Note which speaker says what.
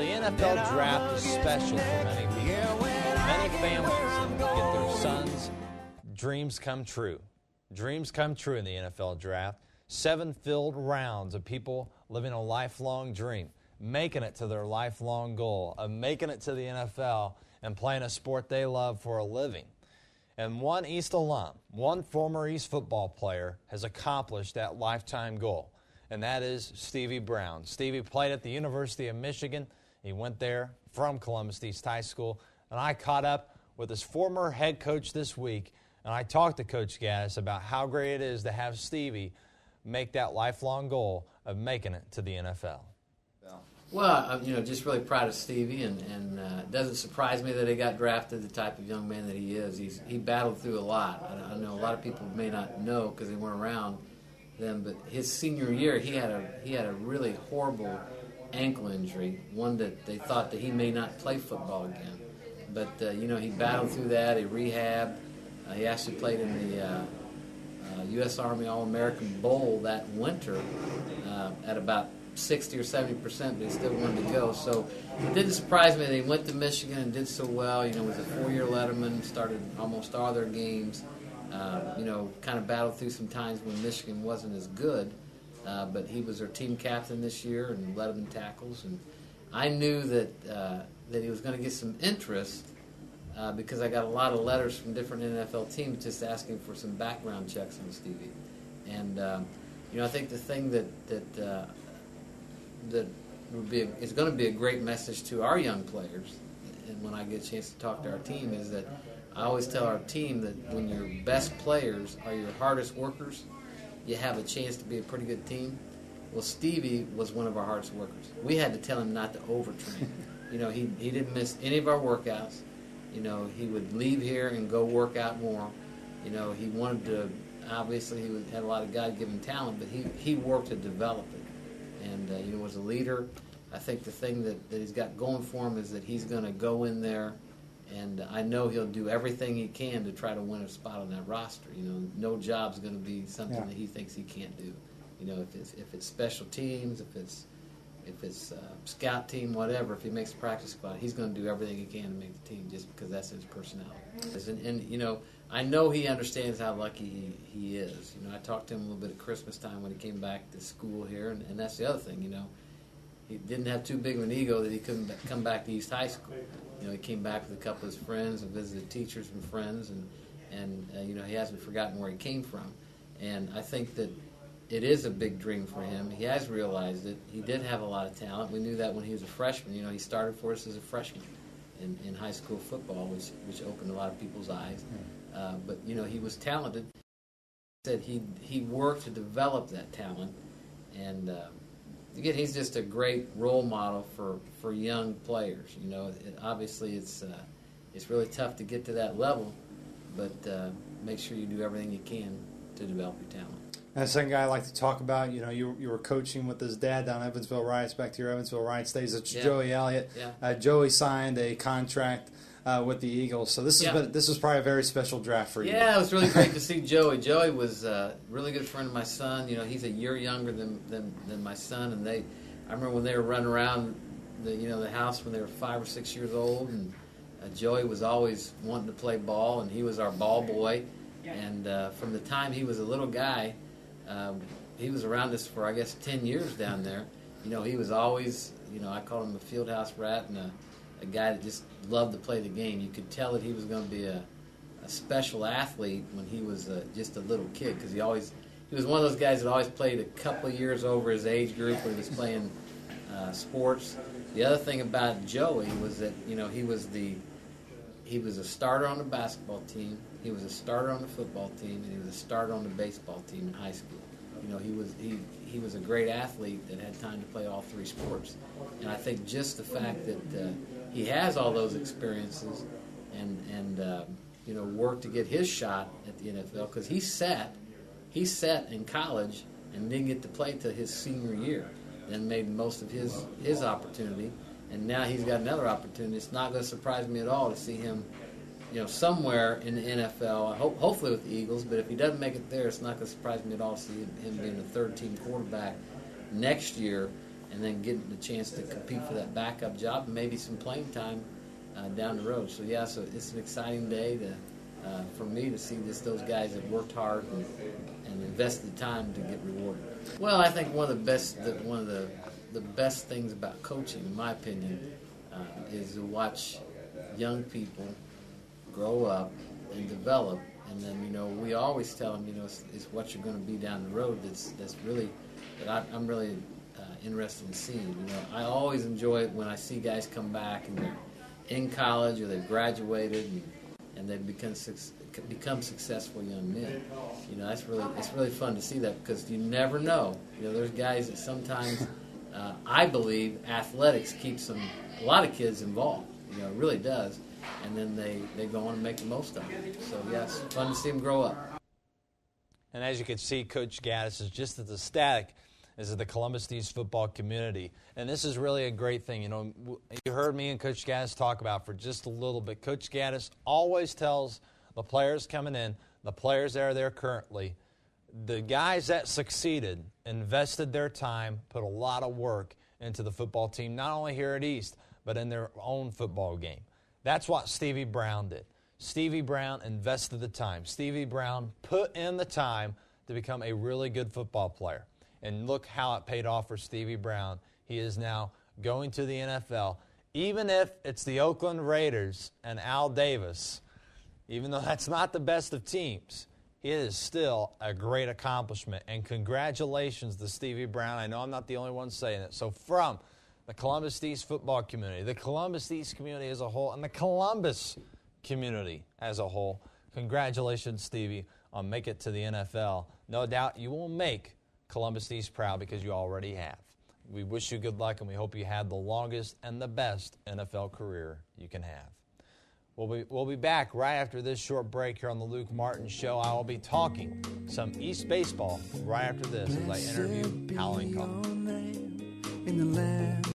Speaker 1: the NFL draft is special for many people. Many families get their sons' dreams come true. Dreams come true in the NFL draft. 7 filled rounds of people living a lifelong dream, making it to their lifelong goal of making it to the NFL and playing a sport they love for a living. And one East alum, one former East football player, has accomplished that lifetime goal, and that is Stevie Brown. Stevie played at the University of Michigan. He went there from Columbus East High School, and I caught up with his former head coach this week, and I talked to Coach Gaddis about how great it is to have Stevie make that lifelong goal of making it to the NFL.
Speaker 2: Well, I'm just really proud of Stevie, and it doesn't surprise me that he got drafted, the type of young man that he is. He battled through a lot. I know a lot of people may not know because they weren't around then, but his senior year he had a really horrible ankle injury, one that they thought that he may not play football again. But he battled through that. He rehabbed. He actually played in the U.S. Army All-American Bowl that winter at about 60 or 70%, but he still wanted to go. So it didn't surprise me that he went to Michigan and did so well. Was a 4-year letterman, started almost all their games. Kind of battled through some times when Michigan wasn't as good, but he was their team captain this year and led them in tackles. And I knew that he was going to get some interest because I got a lot of letters from different NFL teams just asking for some background checks on Stevie. And I think the thing that is going to be a great message to our young players, and when I get a chance to talk to our team, is that I always tell our team that when your best players are your hardest workers, you have a chance to be a pretty good team. Well, Stevie was one of our hardest workers. We had to tell him not to overtrain. He didn't miss any of our workouts. He would leave here and go work out more. He wanted to, obviously he had a lot of God-given talent, but he worked to develop it. And, was a leader. I think the thing that he's got going for him is that he's going to go in there, and I know he'll do everything he can to try to win a spot on that roster. No job's going to be something that he thinks he can't do. If it's special teams, if it's scout team, whatever, if he makes a practice squad, he's going to do everything he can to make the team just because that's his personality. And I know he understands how lucky he is. I talked to him a little bit at Christmas time when he came back to school here, and that's the other thing, He didn't have too big of an ego that he couldn't come back to East High School. He came back with a couple of his friends and visited teachers and friends, and he hasn't forgotten where he came from. And I think that it is a big dream for him. He has realized it. He did have a lot of talent. We knew that when he was a freshman. He started for us as a freshman in high school football, which opened a lot of people's eyes. But he was talented. He said he worked to develop that talent, and again, he's just a great role model for young players. Obviously it's really tough to get to that level, but make sure you do everything you can to develop your talent.
Speaker 3: And the second guy I like to talk about, you were coaching with his dad down Evansville Riots, back to your Evansville Riots days. It's Joey Elliot.
Speaker 2: Yeah.
Speaker 3: Joey signed a contract with the Eagles, so this was probably a very special draft for you.
Speaker 2: Yeah, it was really great to see Joey. Joey was a really good friend of my son. He's a year younger than my son, and I remember when they were running around the house when they were 5 or 6 years old, and Joey was always wanting to play ball, and he was our ball boy. And from the time he was a little guy, he was around us for, I guess, 10 years down there. He was always, I called him a fieldhouse rat and a guy that just loved to play the game. You could tell that he was going to be a special athlete when he was just a little kid, because he was one of those guys that always played a couple of years over his age group when he was playing sports. The other thing about Joey was that he was a starter on the basketball team, he was a starter on the football team, and he was a starter on the baseball team in high school. He was a great athlete that had time to play all 3 sports. And I think just the fact that he has all those experiences and worked to get his shot at the NFL, because he sat in college and didn't get to play till his senior year, then made most of his opportunity, and now he's got another opportunity. It's not going to surprise me at all to see him somewhere in the NFL, hopefully with the Eagles, but if he doesn't make it there, it's not going to surprise me at all to see him being a third-team quarterback next year and then getting the chance to compete for that backup job and maybe some playing time down the road. So yeah, so it's an exciting day for me to see those guys that worked hard and invested time to get rewarded. Well, I think one of the best things about coaching, in my opinion, is to watch young people grow up and develop. And then, we always tell them, it's what you're going to be down the road I'm really interested in seeing. I always enjoy it when I see guys come back and they're in college or they've graduated and they've become successful young men. It's really fun to see that, because you never know. There's guys that sometimes, I believe, athletics keeps a lot of kids involved. It really does. And then they go on and make the most of it. So, yes, fun to see them grow up.
Speaker 1: And as you can see, Coach Gaddis is just as ecstatic as the Columbus East football community. And this is really a great thing. You heard me and Coach Gaddis talk about for just a little bit. Coach Gaddis always tells the players coming in, the players that are there currently, the guys that succeeded, invested their time, put a lot of work into the football team, not only here at East, but in their own football game. That's what Stevie Brown did. Stevie Brown invested the time. Stevie Brown put in the time to become a really good football player. And look how it paid off for Stevie Brown. He is now going to the NFL. Even if it's the Oakland Raiders and Al Davis, even though that's not the best of teams, it is still a great accomplishment. And congratulations to Stevie Brown. I know I'm not the only one saying it. So from the Columbus East football community, the Columbus East community as a whole, and the Columbus community as a whole, congratulations, Stevie, on making it to the NFL. No doubt you will make Columbus East proud, because you already have. We wish you good luck, and we hope you had the longest and the best NFL career you can have. We'll be back right after this short break here on the Luke Martin Show. I will be talking some East baseball right after this as I interview Howling Call.